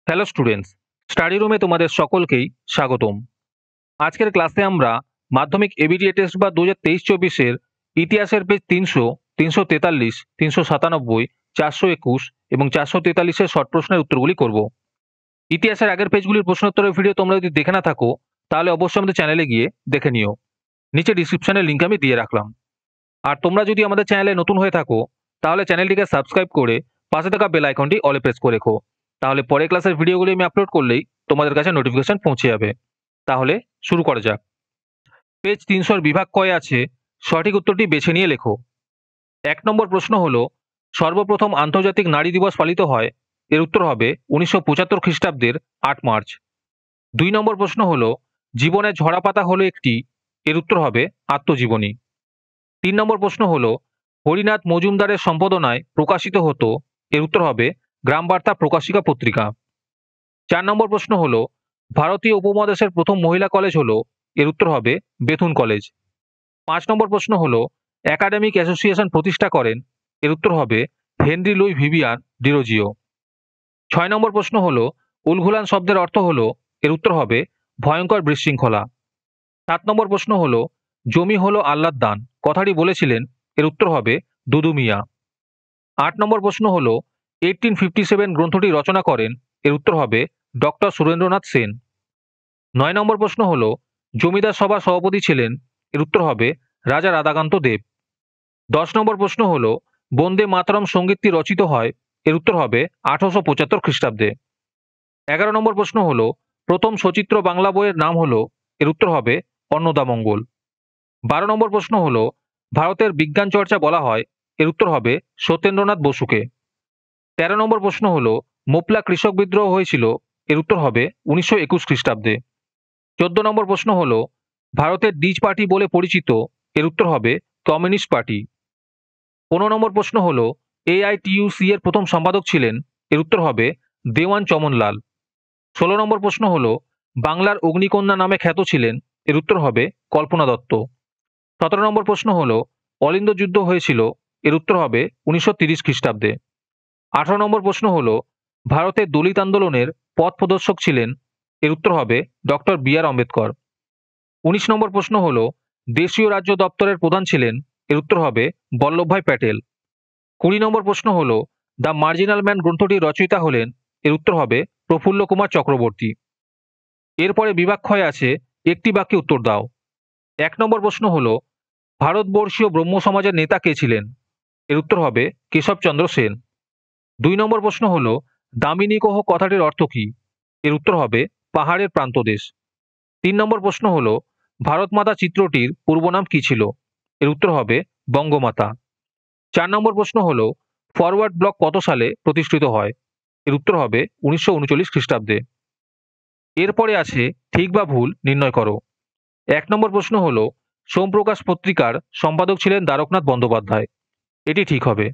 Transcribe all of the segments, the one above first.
Hello students, study রুমে তোমাদের সকলকেই স্বাগতম। আজকের ক্লাসে আমরা মাধ্যমিক এবিটিএ টেস্ট বা 2023-24-এর ইতিহাসের পেজ 300, 343, 397, 421 এবং 443-এর শর্ট প্রশ্নের উত্তরগুলি করব। ইতিহাসের আগের পেজগুলির প্রশ্নোত্তরের ভিডিও তোমরা যদি দেখে না থাকো তাহলে অবশ্যই আমাদের চ্যানেলে গিয়ে দেখে নিও। নিচে ডিসক্রিপশনের লিঙ্ক আমি দিয়ে রাখলাম। আর তোমরা যদি আমাদের চ্যানেলে নতুন হয়ে থাকো তাহলে চ্যানেলটিকে সাবস্ক্রাইব করে পাশে থাকা বেল আইকনটি অলে প্রেস করে রেখো। তাহলে পরের ক্লাসের ভিডিওগুলি আমি আপলোড করলেই তোমাদের কাছে নোটিফিকেশন পৌঁছে যাবে। তাহলে শুরু করা যাক। পেজ 300-র বিভাগ কয়ে আছে, সঠিক উত্তরটি বেছে নিয়ে লেখো। 1 নম্বর প্রশ্ন হলো, সর্বপ্রথম আন্তর্জাতিক নারী দিবস পালিত হয়? এর উত্তর হবে 1975 খ্রিস্টাব্দের 8 মার্চ। 2 নম্বর প্রশ্ন হলো, জীবনের ঝরাপাতা হলো একটি? এর উত্তর হবে আত্মজীবনী। 3 নম্বর প্রশ্ন হলো, হরিনাথ মজুমদারের সম্পাদনায় প্রকাশিত হতো? এর উত্তর হবে গ্রাম বার্তা প্রকাশিকা পত্রিকা। 4 নম্বর প্রশ্ন হলো, ভারতীয় উপমহাদেশের প্রথম মহিলা কলেজ হলো? এর উত্তর হবে বেথুন কলেজ। 5 নম্বর প্রশ্ন হলো, একাডেমিক অ্যাসোসিয়েশন প্রতিষ্ঠা করেন? এর উত্তর হবে হেনরি লুই ভিভিয়ান ডিরোজিও। 6 নম্বর প্রশ্ন হলো, উলঘুলান শব্দের অর্থ হলো? এর উত্তর হবে ভয়ঙ্কর বিশৃঙ্খলা। 7 নম্বর প্রশ্ন হলো, জমি হলো আল্লাহর দান কথাটি বলেছিলেন? এর উত্তর হবে দুদু মিয়া। 8 নম্বর প্রশ্ন হলো, 1857 গ্রন্থটি রচনা করেন? এর উত্তর হবে ডক্টর সুরেন্দ্রনাথ সেন। 9 নম্বর প্রশ্ন হলো, জমিদার সভার সভাপতি ছিলেন? এর উত্তর হবে রাজা রাধাকান্ত দেব। 10 নম্বর প্রশ্ন হলো, বন্দে মাতরম সঙ্গীতটি রচিত হয়? এর উত্তর হবে 1875 খ্রিস্টাব্দে। 11 নম্বর প্রশ্ন হলো, প্রথম সচিত্র বাংলা বইয়ের নাম হলো? এর উত্তর হবে অন্নদামঙ্গল। 12 নম্বর প্রশ্ন হলো, ভারতের বিজ্ঞান চর্চা বলা হয়? এর উত্তর হবে সত্যেন্দ্রনাথ বসুকে। 13 নম্বর প্রশ্ন হলো, মোপলা কৃষক বিদ্রোহ হয়েছিল? এর উত্তর হবে 1921 খ্রিস্টাব্দে। 14 নম্বর প্রশ্ন হলো, ভারতের ডিজ পার্টি বলে পরিচিত? এর উত্তর হবে কমিউনিস্ট পার্টি। 15 নম্বর প্রশ্ন হলো, AITUC এর প্রথম সম্পাদক ছিলেন? এর উত্তর হবে দেওয়ান চমনলাল। 16 নম্বর প্রশ্ন হলো, বাংলার অগ্নিকন্যা নামে খ্যাত ছিলেন? এর উত্তর হবে কল্পনা দত্ত। 17 নম্বর প্রশ্ন হলো, অলিন্দ যুদ্ধ হয়েছিল? এর উত্তর হবে 1930 খ্রিস্টাব্দে। 18 নম্বর প্রশ্ন হলো, ভারতের দলিত আন্দোলনের পথ প্রদর্শক ছিলেন? এর উত্তর হবে ডক্টর BR আম্বেদকর। 19 নম্বর প্রশ্ন হলো, দেশীয় রাজ্য দপ্তরের প্রধান ছিলেন? এর উত্তর হবে বল্লভভাই প্যাটেল। 20 নম্বর প্রশ্ন হলো, দ্য মার্জিনাল ম্যান গ্রন্থটির রচয়িতা হলেন? এর উত্তর হবে প্রফুল্ল কুমার চক্রবর্তী। এরপরে বিভাগ ক্ষয় আছে, একটি বাক্যে উত্তর দাও। 1 নম্বর প্রশ্ন হলো, ভারতবর্ষীয় ব্রহ্ম সমাজের নেতা কে ছিলেন? এর উত্তর হবে কেশবচন্দ্র সেন। 2 নম্বর প্রশ্ন হলো, দামিনী কোহ কথাটির অর্থ কি? এর উত্তর হবে পাহাড়ের প্রান্তদেশ। 3 নম্বর প্রশ্ন হলো, ভারত মাতা চিত্রটির পূর্ব নাম কি ছিল? এর উত্তর হবে বঙ্গমাতা। 4 নম্বর প্রশ্ন হলো, ফরওয়ার্ড ব্লক কত সালে প্রতিষ্ঠিত হয়? এর উত্তর হবে 1939 খ্রিস্টাব্দে। এরপরে আছে ঠিক বা ভুল নির্ণয় করো। 1 নম্বর প্রশ্ন হলো, সোমপ্রকাশ পত্রিকার সম্পাদক ছিলেন দ্বারকনাথ বন্দ্যোপাধ্যায়। এটি ঠিক হবে।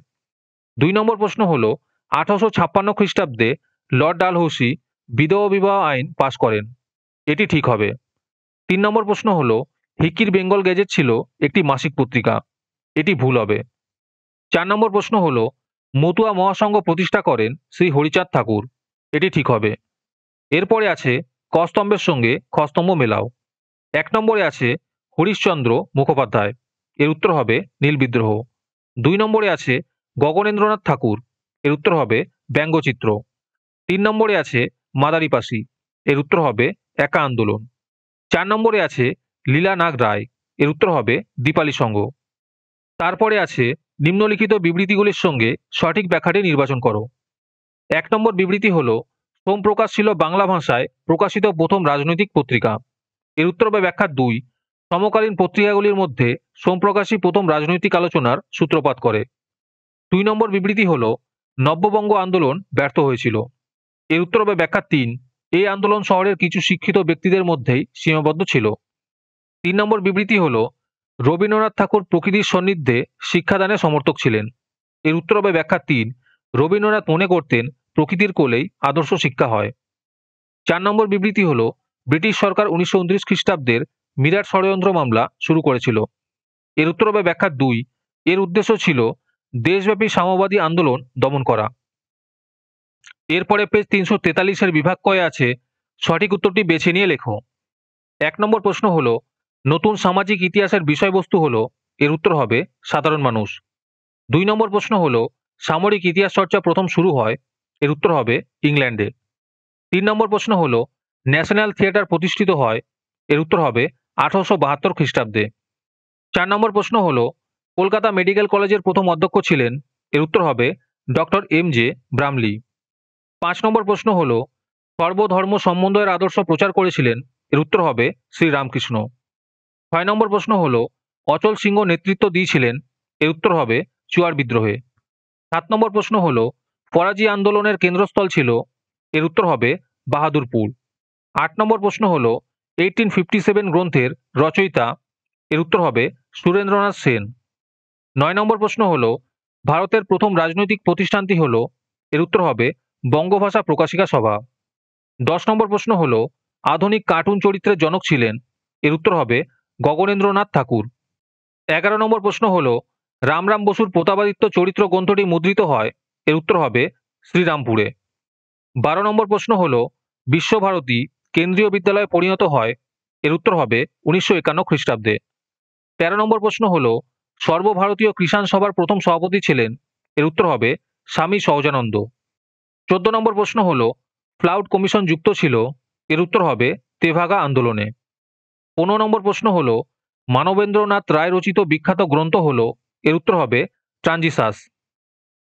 2 নম্বর প্রশ্ন হলো, 1856 খ্রিস্টাব্দে লর্ড ডালহৌসি বিধবা বিবাহ আইন পাশ করেন। এটি ঠিক হবে। 3 নম্বর প্রশ্ন হলো, হিকির বেঙ্গল গেজেট ছিল একটি মাসিক পত্রিকা। এটি ভুল হবে। 4 নম্বর প্রশ্ন হলো, মতুয়া মহাসংঘ প্রতিষ্ঠা করেন শ্রী হরিচাঁদ ঠাকুর। এটি ঠিক হবে। এরপরে আছে ক স্তম্ভের সঙ্গে খ স্তম্ভ মেলাও। 1 নম্বরে আছে হরিশচন্দ্র মুখোপাধ্যায়। এর উত্তর হবে নীল বিদ্রোহ। 2 নম্বরে আছে গগনেন্দ্রনাথ ঠাকুর। এর উত্তর হবে ব্যঙ্গচিত্র। 3 নম্বরে আছে মাদারিপাসি। এর উত্তর হবে একা আন্দোলন। 4 নম্বরে আছে লীলানাগ রায়। এর উত্তর হবে দীপালি সংঘ। তারপরে আছে নিম্নলিখিত বিবৃতিগুলির সঙ্গে সঠিক ব্যাখ্যাটি নির্বাচন করো। 1 নম্বর বিবৃতি হলো, সোমপ্রকাশ ছিল বাংলা ভাষায় প্রকাশিত প্রথম রাজনৈতিক পত্রিকা। এর উত্তর বা ব্যাখ্যা 2, সমকালীন পত্রিকাগুলির মধ্যে সোমপ্রকাশই প্রথম রাজনৈতিক আলোচনার সূত্রপাত করে। 2 নম্বর বিবৃতি হলো, নব্যবঙ্গ আন্দোলন ব্যর্থ হয়েছিল। এর উত্তর বা ব্যাখ্যা 3, এই আন্দোলন শহরের কিছু শিক্ষিত ব্যক্তিদের মধ্যেই সীমাবদ্ধ ছিল। 3 নম্বর বিবৃতি হলো, রবীন্দ্রনাথ ঠাকুর প্রকৃতির সান্নিধ্যে শিক্ষাদানের সমর্থক ছিলেন। এর উত্তর বা ব্যাখ্যা 3, রবীন্দ্রনাথ মনে করতেন প্রকৃতির কোলেই আদর্শ শিক্ষা হয়। 4 নম্বর বিবৃতি হলো, ব্রিটিশ সরকার 1929 খ্রিস্টাব্দের মিরাট ষড়যন্ত্র মামলা শুরু করেছিল। এর উত্তর বা ব্যাখ্যা 2, এর উদ্দেশ্য ছিল দেশব্যাপী সাম্যবাদী আন্দোলন দমন করা। এরপরে পেজ 343-এর বিভাগ কয়ে আছে, সঠিক উত্তরটি বেছে নিয়ে লেখো। 1 নম্বর প্রশ্ন হলো, নতুন সামাজিক ইতিহাসের বিষয়বস্তু হলো, এর উত্তর হবে সাধারণ মানুষ। 2 নম্বর প্রশ্ন হলো, সামরিক ইতিহাস চর্চা প্রথম শুরু হয়, এর উত্তর হবে ইংল্যান্ডে। 3 নম্বর প্রশ্ন হলো, ন্যাশনাল থিয়েটার প্রতিষ্ঠিত হয়, এর উত্তর হবে 1872 খ্রিস্টাব্দে। 4 নম্বর প্রশ্ন হলো, কলকাতা মেডিকেল কলেজের প্রথম অধ্যক্ষ ছিলেন, এর উত্তর হবে ডক্টর এম.জে. ব্রামলি। 5 নম্বর প্রশ্ন হলো, সর্বধর্ম সমন্বয়ের আদর্শ প্রচার করেছিলেন, এর উত্তর হবে শ্রী রামকৃষ্ণ। 6 নম্বর প্রশ্ন হলো, অচল সিংহ নেতৃত্ব দিয়েছিলেন, এর উত্তর হবে চুয়ার বিদ্রোহে। 7 নম্বর প্রশ্ন হলো, ফরাজি আন্দোলনের কেন্দ্রস্থল ছিল, এর উত্তর হবে বাহাদুরপুর। 8 নম্বর প্রশ্ন হলো, 1857 গ্রন্থের রচয়িতা, এর উত্তর হবে সুরেন্দ্রনাথ সেন। 9 নম্বর প্রশ্ন হলো, ভারতের প্রথম রাজনৈতিক প্রতিষ্ঠানটি হলো, এর উত্তর হবে বঙ্গভাষা প্রকাশিকা সভা। 10 নম্বর প্রশ্ন হলো, আধুনিক কার্টুন চরিত্রের জনক ছিলেন, এর উত্তর হবে গগনেন্দ্রনাথ ঠাকুর। 11 নম্বর প্রশ্ন হলো, রামরাম বসুর প্রতাপাদিত্য চরিত্র গ্রন্থটি মুদ্রিত হয়, এর উত্তর হবে শ্রীরামপুরে। 12 নম্বর প্রশ্ন হলো, বিশ্বভারতী কেন্দ্রীয় বিদ্যালয়ে পরিণত হয়, এর উত্তর হবে 1951 খ্রিস্টাব্দে। 13 নম্বর প্রশ্ন হলো, সর্বভারতীয় কৃষাণ সভার প্রথম সভাপতি ছিলেন, এর উত্তর হবে স্বামী সহজানন্দ। 14 নম্বর প্রশ্ন হলো, ফ্লাউড কমিশন যুক্ত ছিল, এর উত্তর হবে তেভাগা আন্দোলনে। 15 নম্বর প্রশ্ন হলো, মানবেন্দ্রনাথ রায় রচিত বিখ্যাত গ্রন্থ হলো, এর উত্তর হবে ট্রানজিশাস।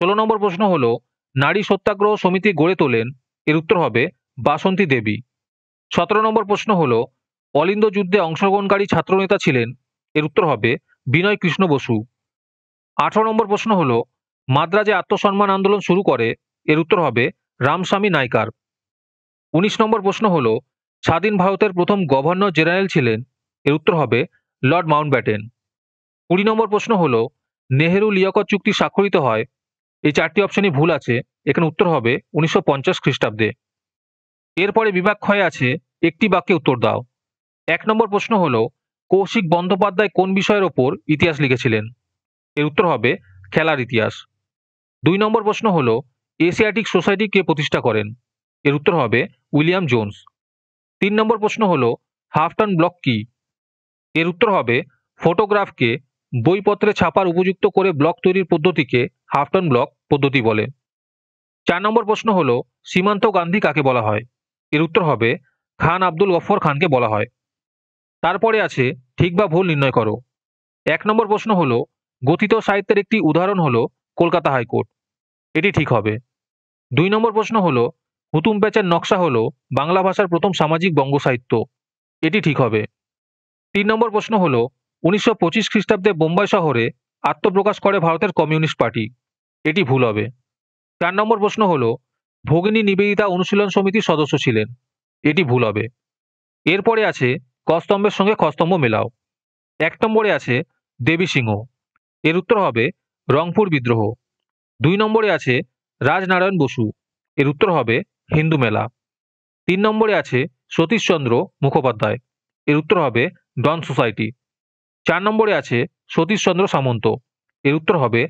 16 নম্বর প্রশ্ন হলো, নারী সত্যাগ্রহ সমিতি গড়ে তোলেন, এর উত্তর হবে বাসন্তী দেবী। 17 নম্বর প্রশ্ন হলো, অলিন্দ যুদ্ধে অংশগ্রহণকারী ছাত্রনেতা ছিলেন, এর উত্তর হবে বিনয় কৃষ্ণ বসু। 18 নম্বর প্রশ্ন হলো, মাদ্রাজে আত্মসম্মান আন্দোলন শুরু করে, এর উত্তর হবে রামস্বামী নাইকার। 19 নম্বর প্রশ্ন হলো, স্বাধীন ভারতের প্রথম গভর্নর জেনারেল ছিলেন, এর উত্তর হবে লর্ড মাউন্টব্যাটেন। 20 নম্বর প্রশ্ন হলো, নেহেরু লিয়াকত চুক্তি স্বাক্ষরিত হয়, এই 4টি অপশনই ভুল আছে, এখানে উত্তর হবে 1950 খ্রিস্টাব্দে। এরপরে বিভাগ ক্ষয়ে আছে, একটি বাক্যে উত্তর দাও। 1 নম্বর প্রশ্ন হলো, কৌশিক বন্দ্যোপাধ্যায় কোন বিষয়ের ওপর ইতিহাস লিখেছিলেন, এর উত্তর হবে খেলার ইতিহাস। 2 নম্বর প্রশ্ন হলো, এশিয়াটিক সোসাইটি কে প্রতিষ্ঠা করেন, এর উত্তর হবে উইলিয়াম জোন্স। 3 নম্বর প্রশ্ন হলো, হাফটন ব্লক কি, এর উত্তর হবে ফটোগ্রাফকে বইপত্রে ছাপার উপযুক্ত করে ব্লক তৈরির পদ্ধতিকে হাফটন ব্লক পদ্ধতি বলে। 4 নম্বর প্রশ্ন হলো, সীমান্ত গান্ধী কাকে বলা হয়, এর উত্তর হবে খান আব্দুল গফর খানকে বলা হয়। তারপরে আছে ঠিক বা ভুল নির্ণয় করো। 1 নম্বর প্রশ্ন হলো, গথিত সাহিত্যের একটি উদাহরণ হলো কলকাতা হাইকোর্ট, এটি ঠিক হবে। 2 নম্বর প্রশ্ন হলো, হুতুম প্যাচের নকশা হলো বাংলা ভাষার প্রথম সামাজিক বঙ্গ সাহিত্য, এটি ঠিক হবে। 3 নম্বর প্রশ্ন হলো, 1925 খ্রিস্টাব্দে বোম্বাই শহরে আত্মপ্রকাশ করে ভারতের কমিউনিস্ট পার্টি, এটি ভুল হবে। 4 নম্বর প্রশ্ন হলো, ভগিনী নিবেদিতা অনুশীলন সমিতির সদস্য ছিলেন, এটি ভুল হবে। এরপরে আছে কস্তম্ভের সঙ্গে খস্তম্ভ মেলাও। 1 নম্বরে আছে দেবী সিংহ, এর উত্তর হবে রংপুর বিদ্রোহ। 2 নম্বরে আছে রাজনারায়ণ বসু, এর উত্তর হবে হিন্দু মেলা। 3 নম্বরে আছে সতীশচন্দ্র মুখোপাধ্যায়, এর উত্তর হবে ডন সোসাইটি। 4 নম্বরে আছে সতীশচন্দ্র সামন্ত, এর উত্তর হবে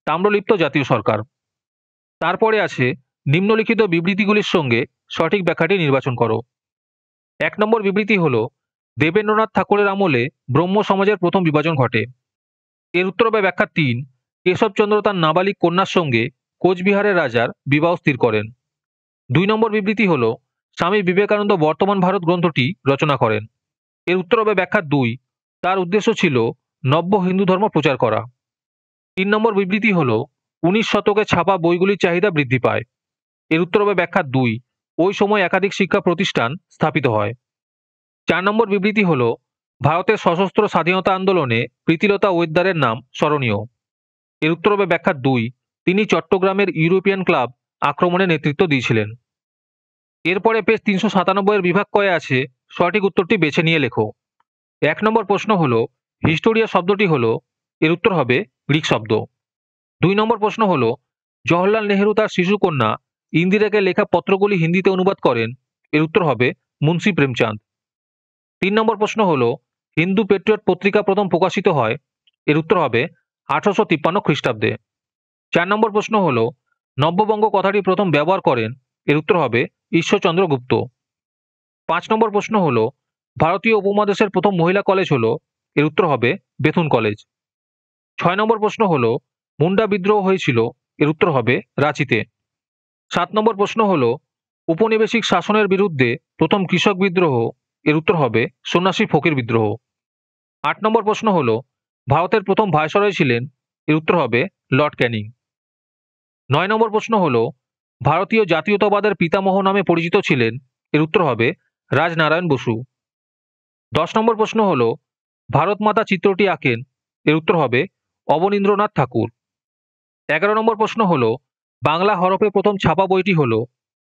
তাম্রলিপ্ত জাতীয় সরকার। তারপরে আছে নিম্নলিখিত বিবৃতিগুলির সঙ্গে সঠিক ব্যাখ্যাটি নির্বাচন করো। 1 নম্বর বিবৃতি হলো, দেবেন্দ্রনাথ ঠাকুরের আমলে ব্রহ্ম সমাজের প্রথম বিভাজন ঘটে, এর উত্তর হবে ব্যাখ্যা 3, কেশবচন্দ্র তার নাবালিক কন্যার সঙ্গে কোচবিহারের রাজার বিবাহ স্থির করেন। 2 নম্বর বিবৃতি হলো, স্বামী বিবেকানন্দ বর্তমান ভারত গ্রন্থটি রচনা করেন, এর উত্তর হবে ব্যাখ্যা 2, তার উদ্দেশ্য ছিল নব্য হিন্দু ধর্ম প্রচার করা। 3 নম্বর বিবৃতি হলো, 19 শতকে ছাপা বইগুলির চাহিদা বৃদ্ধি পায়, এর উত্তর হবে ব্যাখ্যা 2, ওই সময় একাধিক শিক্ষা প্রতিষ্ঠান স্থাপিত হয়। 4 নম্বর বিবৃতি হলো, ভারতের সশস্ত্র স্বাধীনতা আন্দোলনে প্রীতিলতা ওয়েদ্দারের নাম স্মরণীয়, এর উত্তর হবে ব্যাখ্যা 2, তিনি চট্টগ্রামের ইউরোপিয়ান ক্লাব আক্রমণে নেতৃত্ব দিয়েছিলেন। এরপরে পেজ 397 এর বিভাগ কয়ে আছে, সঠিক উত্তরটি বেছে নিয়ে লেখো। 1 নম্বর প্রশ্ন হলো, হিস্টোরিয়া শব্দটি হলো, এর উত্তর হবে গ্রিক শব্দ। 2 নম্বর প্রশ্ন হলো, জওহরলাল নেহেরু তার শিশুকন্যা ইন্দিরাকে লেখা পত্রগুলি হিন্দিতে অনুবাদ করেন, এর উত্তর হবে মুন্সি প্রেমচাঁদ। 3 নম্বর প্রশ্ন হলো, হিন্দু পেট্রিয়ট পত্রিকা প্রথম প্রকাশিত হয়, এর উত্তর হবে 1853 খ্রিস্টাব্দে। 4 নম্বর প্রশ্ন হলো, নব্যবঙ্গ কথাটি প্রথম ব্যবহার করেন, এর উত্তর হবে ঈশ্বরচন্দ্র গুপ্ত। 5 নম্বর প্রশ্ন হলো ভারতীয় উপমহাদেশের প্রথম মহিলা কলেজ হলো, এর উত্তর হবে বেথুন কলেজ। 6 নম্বর প্রশ্ন হলো মুন্ডা বিদ্রোহ হয়েছিল, এর উত্তর হবে রাঁচিতে। 7 নম্বর প্রশ্ন হলো উপনিবেশিক শাসনের বিরুদ্ধে প্রথম কৃষক বিদ্রোহ, এর উত্তর হবে সন্ন্যাসী ফকির বিদ্রোহ। 8 নম্বর প্রশ্ন হলো ভারতের প্রথম ভাইসরয় ছিলেন, এর উত্তর হবে লর্ড ক্যানিং। 9 নম্বর প্রশ্ন হলো ভারতীয় জাতীয়তাবাদের পিতামহ নামে পরিচিত ছিলেন, এর উত্তর হবে রাজনারায়ণ বসু। 10 নম্বর প্রশ্ন হলো ভারত মাতা চিত্রটি আঁকেন, এর উত্তর হবে অবনীন্দ্রনাথ ঠাকুর। 11 নম্বর প্রশ্ন হলো বাংলা হরফে প্রথম ছাপা বইটি হলো,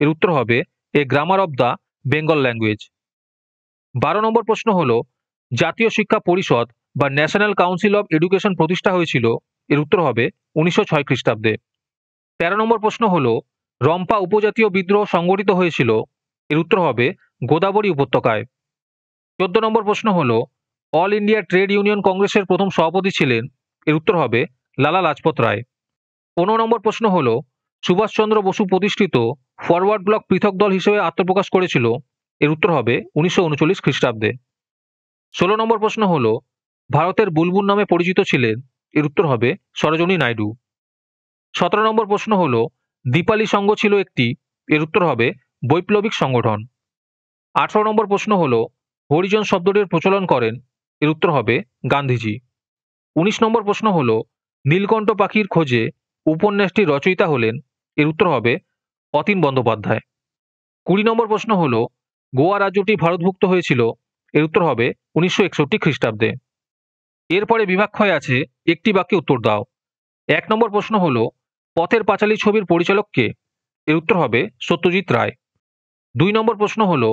এর উত্তর হবে a grammar of the Bengal language. 12 নম্বর প্রশ্ন হলো জাতীয় শিক্ষা পরিষদ বা ন্যাশনাল কাউন্সিল অব এডুকেশন প্রতিষ্ঠা হয়েছিল, এর উত্তর হবে 1906 খ্রিস্টাব্দে। 13 নম্বর প্রশ্ন হলো রম্পা উপজাতীয় বিদ্রোহ সংগঠিত হয়েছিল, এর উত্তর হবে গোদাবরী উপত্যকায়। 14 নম্বর প্রশ্ন হলো অল ইন্ডিয়া ট্রেড ইউনিয়ন কংগ্রেসের প্রথম সভাপতি ছিলেন, এর উত্তর হবে লালা লাজপত রায়। 15 নম্বর প্রশ্ন হলো সুভাষচন্দ্র বসু প্রতিষ্ঠিত ফরওয়ার্ড ব্লক পৃথক দল হিসেবে আত্মপ্রকাশ করেছিল, এর উত্তর হবে 1939 খ্রিস্টাব্দে। 16 নম্বর প্রশ্ন হলো ভারতের বুলবুল নামে পরিচিত ছিলেন, এর উত্তর হবে সরোজিনী নাইডু। 17 নম্বর প্রশ্ন হলো দীপালি সংঘ ছিল একটি, এর উত্তর হবে বৈপ্লবিক সংগঠন। 18 নম্বর প্রশ্ন হলো হরিজন শব্দটির প্রচলন করেন, এর উত্তর হবে গান্ধীজি। 19 নম্বর প্রশ্ন হলো নীলকণ্ঠ পাখির খোঁজে উপন্যাসটির রচয়িতা হলেন, এর উত্তর হবে অতীন বন্দ্যোপাধ্যায়। 20 নম্বর প্রশ্ন হলো গোয়া রাজ্যটি ভারতভুক্ত হয়েছিল, এর উত্তর হবে 1961 খ্রিস্টাব্দে। এরপরে বিভাগ ক্ষয় আছে একটি বাক্যে উত্তর দাও। 1 নম্বর প্রশ্ন হলো পথের পাঁচালী ছবির পরিচালক কে, এর উত্তর হবে সত্যজিৎ রায়। 2 নম্বর প্রশ্ন হলো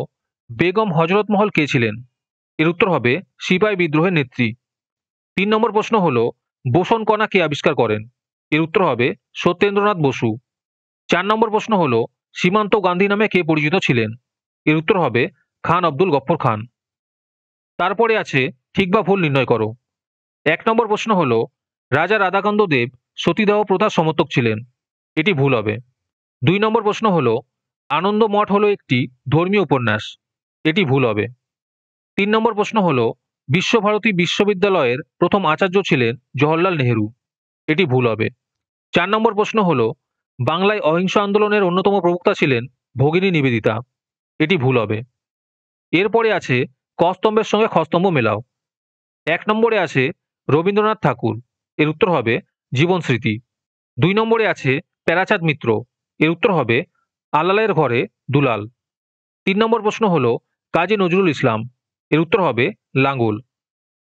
বেগম হজরত মহল কে ছিলেন, এর উত্তর হবে সিপাই বিদ্রোহের নেত্রী। 3 নম্বর প্রশ্ন হলো বোসন কণা কে আবিষ্কার করেন, এর উত্তর হবে সত্যেন্দ্রনাথ বসু। 4 নম্বর প্রশ্ন হলো সীমান্ত গান্ধী নামে কে পরিচিত ছিলেন, এর উত্তর হবে খান আব্দুল গফ্ফর খান। তারপরে আছে ঠিক বা ভুল নির্ণয় করো। 1 নম্বর প্রশ্ন হলো রাজা রাধাকান্ত দেব সতীদাহ প্রথার সমর্থক ছিলেন, এটি ভুল হবে। 2 নম্বর প্রশ্ন হলো আনন্দ মঠ হলো একটি ধর্মীয় উপন্যাস, এটি ভুল হবে। 3 নম্বর প্রশ্ন হলো বিশ্বভারতী বিশ্ববিদ্যালয়ের প্রথম আচার্য ছিলেন জওহরলাল নেহেরু, এটি ভুল হবে। 4 নম্বর প্রশ্ন হলো বাংলায় অহিংস আন্দোলনের অন্যতম প্রবক্তা ছিলেন ভগিনী নিবেদিতা, এটি ভুল হবে। এরপরে আছে ক স্তম্ভের সঙ্গে খ স্তম্ভ মেলাও। 1 নম্বরে আছে রবীন্দ্রনাথ ঠাকুর, এর উত্তর হবে জীবন স্মৃতি। 2 নম্বরে আছে প্যারাচাঁদ মিত্র, এর উত্তর হবে আলালের ঘরে দুলাল। 3 নম্বর প্রশ্ন হলো কাজী নজরুল ইসলাম, এর উত্তর হবে লাঙ্গল।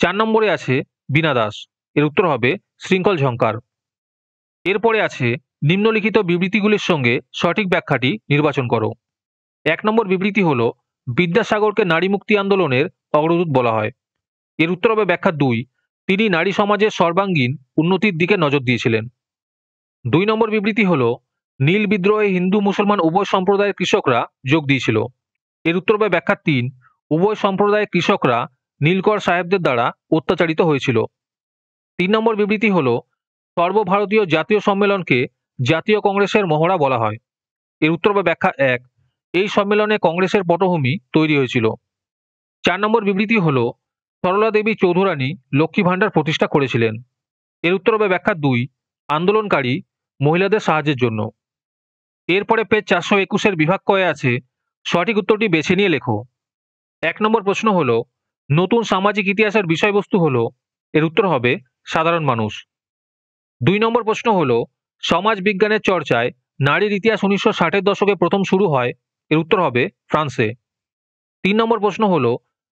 4 নম্বরে আছে বীণা দাস, এর উত্তর হবে শৃঙ্খল ঝংকার। এরপরে আছে নিম্নলিখিত বিবৃতিগুলির সঙ্গে সঠিক ব্যাখ্যাটি নির্বাচন করো। 1 নম্বর বিবৃতি হলো বিদ্যাসাগরকে নারী মুক্তি আন্দোলনের অগ্রদূত বলা হয়, এর উত্তর হবে ব্যাখ্যা 2, তিনি নারী সমাজের সর্বাঙ্গীন উন্নতির দিকে নজর দিয়েছিলেন। 2 নম্বর বিবৃতি হলো নীল বিদ্রোহে হিন্দু মুসলমান উভয় সম্প্রদায়ের কৃষকরা যোগ দিয়েছিল, এর উত্তর হবে ব্যাখ্যা 3, উভয় সম্প্রদায়ের কৃষকরা নীলকর সাহেবদের দ্বারা অত্যাচারিত হয়েছিল। 3 নম্বর বিবৃতি হলো সর্বভারতীয় জাতীয় সম্মেলনকে জাতীয় কংগ্রেসের মহড়া বলা হয়, এর উত্তর হবে ব্যাখ্যা 1, এই সম্মেলনে কংগ্রেসের পটভূমি তৈরি হয়েছিল। 4 নম্বর বিবৃতি হলো সরলা দেবী চৌধুরানী লক্ষ্মী ভাণ্ডার প্রতিষ্ঠা করেছিলেন, এর উত্তর হবে ব্যাখ্যা 2, আন্দোলনকারী মহিলাদের সাহায্যের জন্য। এরপরে পেজ 421 বিভাগ কয়ে আছে সঠিক উত্তরটি বেছে নিয়ে লেখো। 1 নম্বর প্রশ্ন হলো নতুন সামাজিক ইতিহাসের বিষয়বস্তু হলো, এর উত্তর হবে সাধারণ মানুষ। 2 নম্বর প্রশ্ন হলো সমাজ বিজ্ঞানের চর্চায় নারীর ইতিহাস 1960-এর দশকে প্রথম শুরু হয়, এর উত্তর হবে ফ্রান্সে। 3 নম্বর প্রশ্ন হলো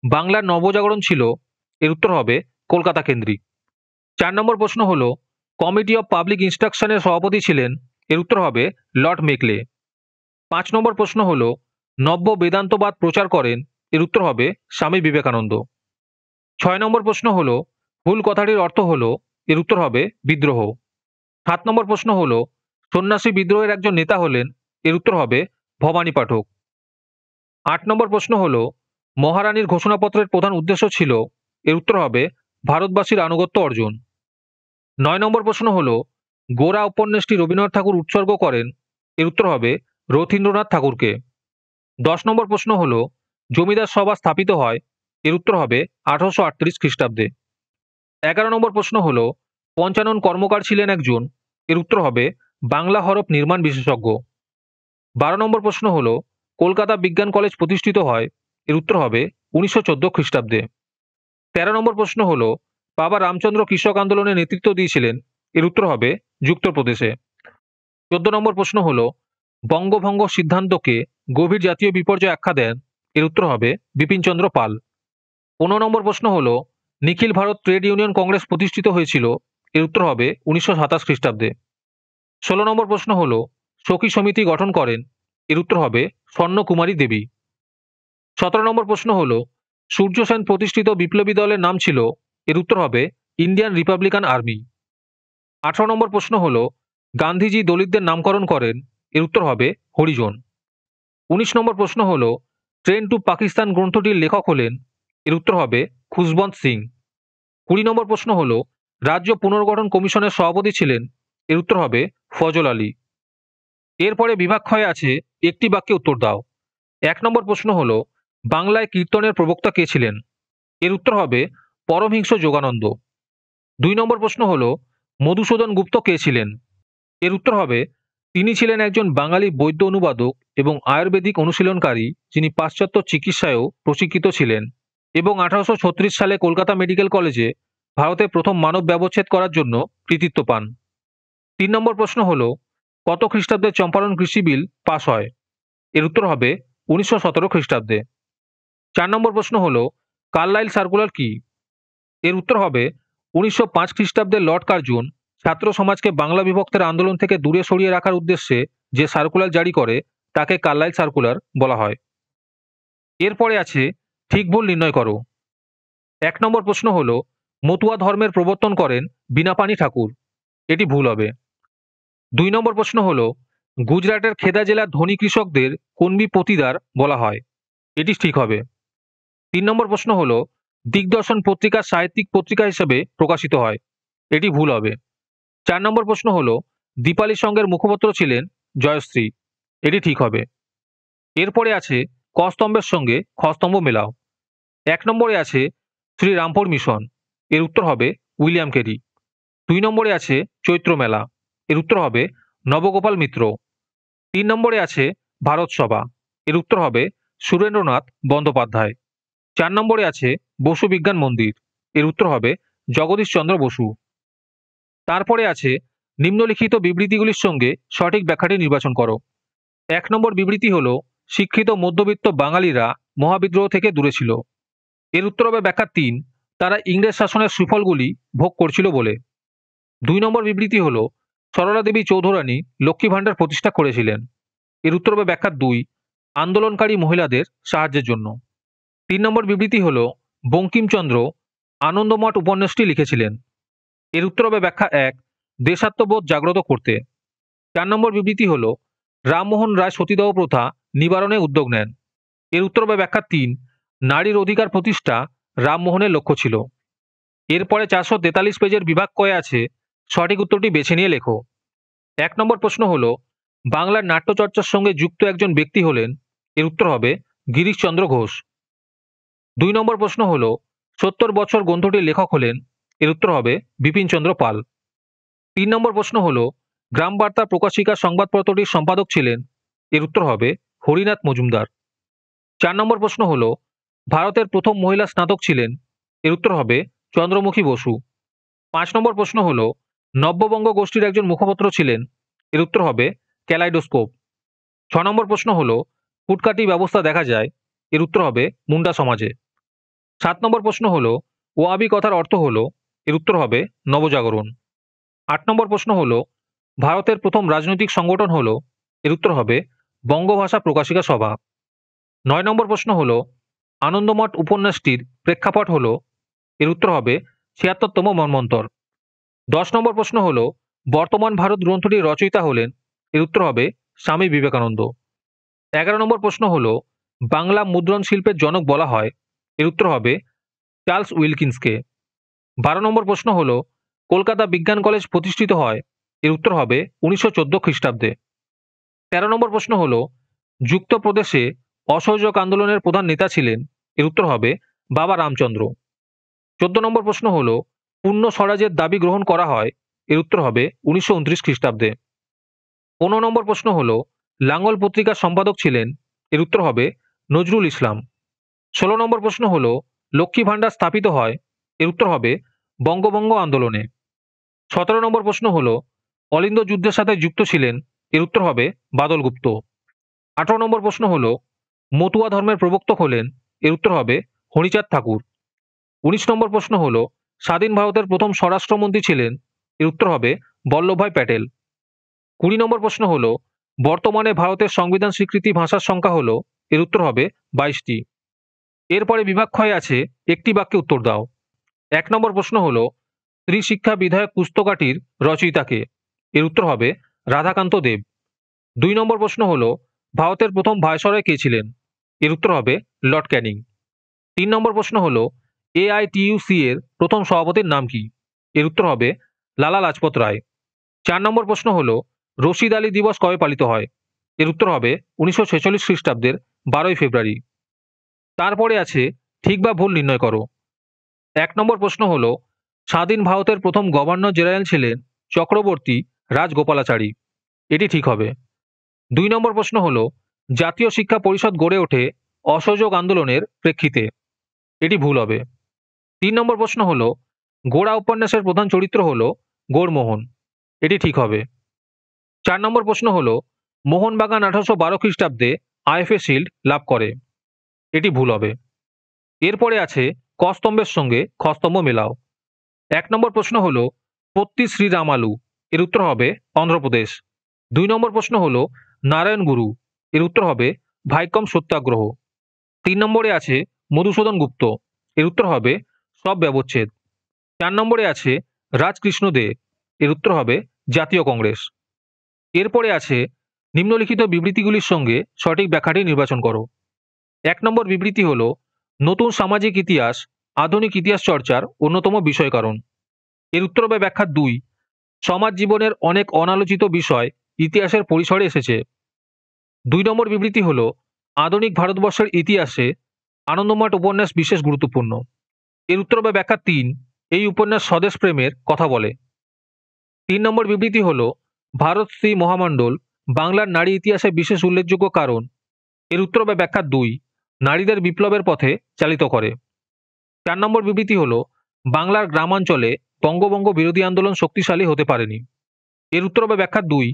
বাংলার নবজাগরণ ছিল, এর উত্তর হবে কলকাতা কেন্দ্রিক। 4 নম্বর প্রশ্ন হলো কমিটি অফ পাবলিক ইনস্ট্রাকশনের সভাপতি ছিলেন, এর উত্তর হবে লর্ড মেকলে। 5 নম্বর প্রশ্ন হলো নব্য বেদান্তবাদ প্রচার করেন, এর উত্তর হবে স্বামী বিবেকানন্দ। 6 নম্বর প্রশ্ন হলো ভুল কথাটির অর্থ হলো, এর উত্তর হবে বিদ্রোহ। 7 নম্বর প্রশ্ন হলো সন্ন্যাসী বিদ্রোহের একজন নেতা হলেন, এর উত্তর হবে ভবানী পাঠক। 8 নম্বর প্রশ্ন হলো মহারানীর ঘোষণাপত্রের প্রধান উদ্দেশ্য ছিল, এর উত্তর হবে ভারতবাসীর আনুগত্য অর্জন। 9 নম্বর প্রশ্ন হলো গোরা উপন্যাসটি রবীন্দ্রনাথ ঠাকুর উৎসর্গ করেন, এর উত্তর হবে রথীন্দ্রনাথ ঠাকুরকে। 10 নম্বর প্রশ্ন হলো জমিদার সভা স্থাপিত হয়, এর উত্তর হবে 1838 খ্রিস্টাব্দে। 11 নম্বর প্রশ্ন হলো পঞ্চানন কর্মকার ছিলেন একজন, এর উত্তর হবে বাংলা হরফ নির্মাণ বিশেষজ্ঞ। 12 নম্বর প্রশ্ন হলো কলকাতা বিজ্ঞান কলেজ প্রতিষ্ঠিত হয়, এর উত্তর হবে 1914 খ্রিস্টাব্দে। 13 নম্বর প্রশ্ন হলো বাবা রামচন্দ্র কৃষক আন্দোলনে নেতৃত্ব দিয়েছিলেন, এর উত্তর হবে যুক্তপ্রদেশে। 14 নম্বর প্রশ্ন হলো বঙ্গভঙ্গ সিদ্ধান্তকে গভীর জাতীয় বিপর্যয় আখ্যা দেন, এর উত্তর হবে বিপিনচন্দ্র পাল। 15 নম্বর প্রশ্ন হলো নিখিল ভারত ট্রেড ইউনিয়ন কংগ্রেস প্রতিষ্ঠিত হয়েছিল, এর উত্তর হবে 1927 খ্রিস্টাব্দে। 16 নম্বর প্রশ্ন হলো সখী সমিতি গঠন করেন, এর উত্তর হবে স্বর্ণকুমারী দেবী। 17 নম্বর প্রশ্ন হলো সূর্য সেন প্রতিষ্ঠিত বিপ্লবী দলের নাম ছিল, এর উত্তর হবে ইন্ডিয়ান রিপাবলিকান আর্মি। 18 নম্বর প্রশ্ন হলো গান্ধীজি দলিতদের নামকরণ করেন, এর উত্তর হবে হরিজন। 19 নম্বর প্রশ্ন হলো ট্রেন টু পাকিস্তান গ্রন্থটির লেখক হলেন, এর উত্তর হবে খুশবন্ত সিং। 20 নম্বর প্রশ্ন হলো রাজ্য পুনর্গঠন কমিশনের সভাপতি ছিলেন, এর উত্তর হবে ফজল আলী। এরপরে বিভাগ ক্ষয়ে আছে একটি বাক্যে উত্তর দাও। 1 নম্বর প্রশ্ন হলো বাংলায় কীর্তনের প্রবক্তা কে ছিলেন, এর উত্তর হবে পরমহিংস যোগানন্দ। 2 নম্বর প্রশ্ন হলো মধুসূদন গুপ্ত কে ছিলেন, এর উত্তর হবে তিনি ছিলেন একজন বাঙালি বৈদ্য অনুবাদক এবং আয়ুর্বেদিক অনুশীলনকারী, যিনি পাশ্চাত্য চিকিৎসায়ও প্রশিক্ষিত ছিলেন এবং 1836 সালে কলকাতা মেডিকেল কলেজে ভারতে প্রথম মানব ব্যবচ্ছেদ করার জন্য কৃতিত্ব পান। 3 নম্বর প্রশ্ন হলো কত খ্রিস্টাব্দে চম্পারণ কৃষি বিল পাস হয়, এর উত্তর হবে 1917 খ্রিস্টাব্দে। 4 নম্বর প্রশ্ন হলো কার্লাইল সার্কুলার কি, এর উত্তর হবে 1905 খ্রিস্টাব্দে লর্ড কার্জন ছাত্র সমাজকে বাংলা বিভক্তের আন্দোলন থেকে দূরে সরিয়ে রাখার উদ্দেশ্যে যে সার্কুলার জারি করে তাকে কার্লাইল সার্কুলার বলা হয়। এরপরে আছে ঠিক ভুল নির্ণয় করো। 1 নম্বর প্রশ্ন হলো মতুয়া ধর্মের প্রবর্তন করেন বীণাপানি ঠাকুর, এটি ভুল হবে। 2 নম্বর প্রশ্ন হলো গুজরাটের খেদা জেলার ধনী কৃষকদের কনবি পতিদার বলা হয়, এটি ঠিক হবে। 3 নম্বর প্রশ্ন হলো দিগদর্শন পত্রিকা সাহিত্যিক পত্রিকা হিসেবে প্রকাশিত হয়, এটি ভুল হবে। 4 নম্বর প্রশ্ন হলো দীপালি সংঘের মুখপত্র ছিলেন জয়শ্রী, এটি ঠিক হবে। এরপরে আছে ক স্তম্ভের সঙ্গে খ স্তম্ভ মেলাও। 1 নম্বরে আছে শ্রী রামপুর মিশন, এর উত্তর হবে উইলিয়াম কেরি। 2 নম্বরে আছে চৈত্র মেলা, এর উত্তর হবে নবগোপাল মিত্র। 3 নম্বরে আছে ভারত সভা, এর উত্তর হবে সুরেন্দ্রনাথ বন্দ্যোপাধ্যায়। 4 নম্বরে আছে বসু বিজ্ঞান মন্দির, এর উত্তর হবে জগদীশ চন্দ্র বসু। তারপরে আছে নিম্নলিখিত বিবৃতিগুলির সঙ্গে সঠিক ব্যাখ্যাটি নির্বাচন করো। 1 নম্বর বিবৃতি হলো শিক্ষিত মধ্যবিত্ত বাঙালিরা মহাবিদ্রোহ থেকে দূরে ছিল, এর উত্তর হবে ব্যাখ্যা 3 তারা ইংরেজ শাসনের সুফলগুলি ভোগ করছিল বলে। 2 নম্বর বিবৃতি হলো সরলা দেবী চৌধুরানী লক্ষ্মী ভাণ্ডার প্রতিষ্ঠা করেছিলেন, এর উত্তর হবে ব্যাখ্যা 2 আন্দোলনকারী মহিলাদের সাহায্যের জন্য। 3 নম্বর বিবৃতি হলো বঙ্কিমচন্দ্র আনন্দমঠ উপন্যাসটি লিখেছিলেন, এর উত্তর হবে ব্যাখ্যা 1 দেশাত্মবোধ জাগ্রত করতে। 4 নম্বর বিবৃতি হলো রামমোহন রায় সতীদাহ প্রথা নিবারণে উদ্যোগ নেন, এর উত্তর হবে ব্যাখ্যা 3 নারীর অধিকার প্রতিষ্ঠা রামমোহনের লক্ষ্য ছিল। এরপরে 443 পেজের বিভাগ কয়ে আছে সঠিক উত্তরটি বেছে নিয়ে লেখো। 1 নম্বর প্রশ্ন হলো বাংলার নাট্যচর্চার সঙ্গে যুক্ত একজন ব্যক্তি হলেন, এর উত্তর হবে গিরিশচন্দ্র ঘোষ। 2 নম্বর প্রশ্ন হলো 70 বছর গ্রন্থটির লেখক হলেন, এর উত্তর হবে বিপিনচন্দ্র পাল। 3 নম্বর প্রশ্ন হলো গ্রাম বার্তা প্রকাশিকা সংবাদপত্রটির সম্পাদক ছিলেন, এর উত্তর হবে হরিনাথ মজুমদার। 4 নম্বর প্রশ্ন হলো ভারতের প্রথম মহিলা স্নাতক ছিলেন, এর উত্তর হবে চন্দ্রমুখী বসু। 5 নম্বর প্রশ্ন হলো নব্যবঙ্গ গোষ্ঠীর একজন মুখপত্র ছিলেন, এর উত্তর হবে ক্যালাইডোস্কোপ। 6 নম্বর প্রশ্ন হলো ফুটকাটি ব্যবস্থা দেখা যায়, এর উত্তর হবে মুন্ডা সমাজে। 7 নম্বর প্রশ্ন হলো ওয়াবি কথার অর্থ হলো, এর উত্তর হবে নবজাগরণ। 8 নম্বর প্রশ্ন হলো ভারতের প্রথম রাজনৈতিক সংগঠন হলো, এর উত্তর হবে বঙ্গভাষা প্রকাশিকা সভা। 9 নম্বর প্রশ্ন হলো আনন্দমঠ উপন্যাসটির প্রেক্ষাপট হলো, এর উত্তর হবে 76তম মন্বন্তর। 10 নম্বর প্রশ্ন হলো বর্তমান ভারত গ্রন্থটির রচয়িতা হলেন, এর উত্তর হবে স্বামী বিবেকানন্দ। 11 নম্বর প্রশ্ন হলো বাংলা মুদ্রণ শিল্পের জনক বলা হয়, এর উত্তর হবে চার্লস উইলকিন্সকে। 12 নম্বর প্রশ্ন হলো কলকাতা বিজ্ঞান কলেজ প্রতিষ্ঠিত হয়, এর উত্তর হবে 1914 খ্রিস্টাব্দে। 13 নম্বর প্রশ্ন হলো যুক্ত প্রদেশে অসহযোগ আন্দোলনের প্রধান নেতা ছিলেন, এর উত্তর হবে বাবা রামচন্দ্র। 14 নম্বর প্রশ্ন হলো পূর্ণ স্বরাজের দাবি গ্রহণ করা হয়, এর উত্তর হবে 1929 খ্রিস্টাব্দে। 15 নম্বর প্রশ্ন হলো লাঙ্গল পত্রিকার সম্পাদক ছিলেন, এর উত্তর হবে নজরুল ইসলাম। 16 নম্বর প্রশ্ন হলো লক্ষ্মী ভাণ্ডার স্থাপিত হয়, এর উত্তর হবে বঙ্গভঙ্গ আন্দোলনে। 17 নম্বর প্রশ্ন হলো অলিন্দ যুদ্ধের সাথে যুক্ত ছিলেন, এর উত্তর হবে বাদল গুপ্ত। 18 নম্বর প্রশ্ন হলো মতুয়া ধর্মের প্রবক্তক হলেন, এর উত্তর হবে হরিচাঁদ ঠাকুর। 19 নম্বর প্রশ্ন হলো স্বাধীন ভারতের প্রথম স্বরাষ্ট্রমন্ত্রী ছিলেন, এর উত্তর হবে বল্লভভাই প্যাটেল। 20 নম্বর প্রশ্ন হলো বর্তমানে ভারতের সংবিধান স্বীকৃতি ভাষার সংখ্যা হলো, এর উত্তর হবে 22টি। এরপরে বিভাগ ক্ষয় আছে একটি বাক্যে উত্তর দাও। 1 নম্বর প্রশ্ন হলো স্ত্রী শিক্ষা বিধায়ক পুস্তকাটির রচয়িতাকে, এর উত্তর হবে রাধাকান্ত দেব। 2 নম্বর প্রশ্ন হলো ভারতের প্রথম ভাইসরয় কে ছিলেন, এর উত্তর হবে লর্ড ক্যানিং। 3 নম্বর প্রশ্ন হলো এআইটিইউসি এর প্রথম সভাপতির নাম কি, এর উত্তর হবে লালা লাজপত রায়। 4 নম্বর প্রশ্ন হলো রশিদ আলী দিবস কবে পালিত হয়, এর উত্তর হবে 1946 খ্রিস্টাব্দের 12ই ফেব্রুয়ারি। তারপরে আছে ঠিক বা ভুল নির্ণয় করো। 1 নম্বর প্রশ্ন হলো স্বাধীন ভারতের প্রথম গভর্নর জেনারেল ছিলেন চক্রবর্তী রাজগোপালাচারী, এটি ঠিক হবে। 2 নম্বর প্রশ্ন হলো জাতীয় শিক্ষা পরিষদ গড়ে ওঠে অসহযোগ আন্দোলনের প্রেক্ষিতে, এটি ভুল হবে। 3 নম্বর প্রশ্ন হলো গোড়া উপন্যাসের প্রধান চরিত্র হলো গৌরমোহন, এটি ঠিক হবে। 4 নম্বর প্রশ্ন হলো মোহনবাগান 1812 খ্রিস্টাব্দে আইএফএ শিল্ড লাভ করে, এটি ভুল হবে। এরপরে আছে ক স্তম্ভের সঙ্গে খ স্তম্ভ মেলাও। 1 নম্বর প্রশ্ন হলো পত্তি শ্রীরামালু, এর উত্তর হবে অন্ধ্রপ্রদেশ। 2 নম্বর প্রশ্ন হলো নারায়ণ গুরু, এর উত্তর হবে ভাইকম সত্যাগ্রহ। 3 নম্বরে আছে মধুসূদন গুপ্ত, এর উত্তর হবে সব ব্যবচ্ছেদ। 4 নম্বরে আছে রাজকৃষ্ণ দে, এর উত্তর হবে জাতীয় কংগ্রেস। এরপরে আছে নিম্নলিখিত বিবৃতিগুলির সঙ্গে সঠিক ব্যাখ্যাটি নির্বাচন করো। 1 নম্বর বিবৃতি হলো নতুন সামাজিক ইতিহাস আধুনিক ইতিহাস চর্চার অন্যতম বিষয় কারণ, এর উত্তর হবে ব্যাখ্যা 2 সমাজ জীবনের অনেক অনালোচিত বিষয় ইতিহাসের পরিসরে এসেছে। 2 নম্বর বিবৃতি হলো আধুনিক ভারতবর্ষের ইতিহাসে আনন্দমঠ উপন্যাস বিশেষ গুরুত্বপূর্ণ, এর উত্তর হবে ব্যাখ্যা 3 এই উপন্যাস স্বদেশ প্রেমের কথা বলে। 3 নম্বর বিবৃতি হলো ভারত শ্রী মহামণ্ডল বাংলার নারী ইতিহাসে বিশেষ উল্লেখযোগ্য কারণ, এর উত্তর হবে ব্যাখ্যা 2 নারীদের বিপ্লবের পথে চালিত করে। 4 নম্বর বিবৃতি হলো বাংলার গ্রামাঞ্চলে বঙ্গভঙ্গ বিরোধী আন্দোলন শক্তিশালী হতে পারেনি, এর উত্তর হবে ব্যাখ্যা 2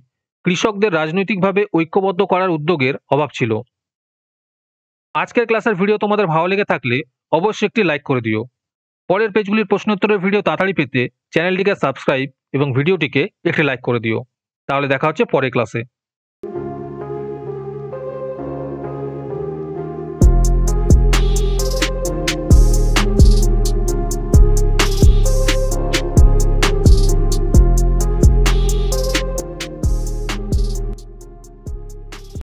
কৃষকদের রাজনৈতিকভাবে ঐক্যবদ্ধ করার উদ্যোগের অভাব ছিল। আজকের ক্লাসের ভিডিও তোমাদের ভালো লেগে থাকলে অবশ্যই একটি লাইক করে দিও। পরের পেজগুলির প্রশ্নোত্তরের ভিডিও তাড়াতাড়ি পেতে চ্যানেলটিকে সাবস্ক্রাইব এবং ভিডিওটিকে একটি লাইক করে দিও। তাহলে দেখা হচ্ছে পরের ক্লাসে।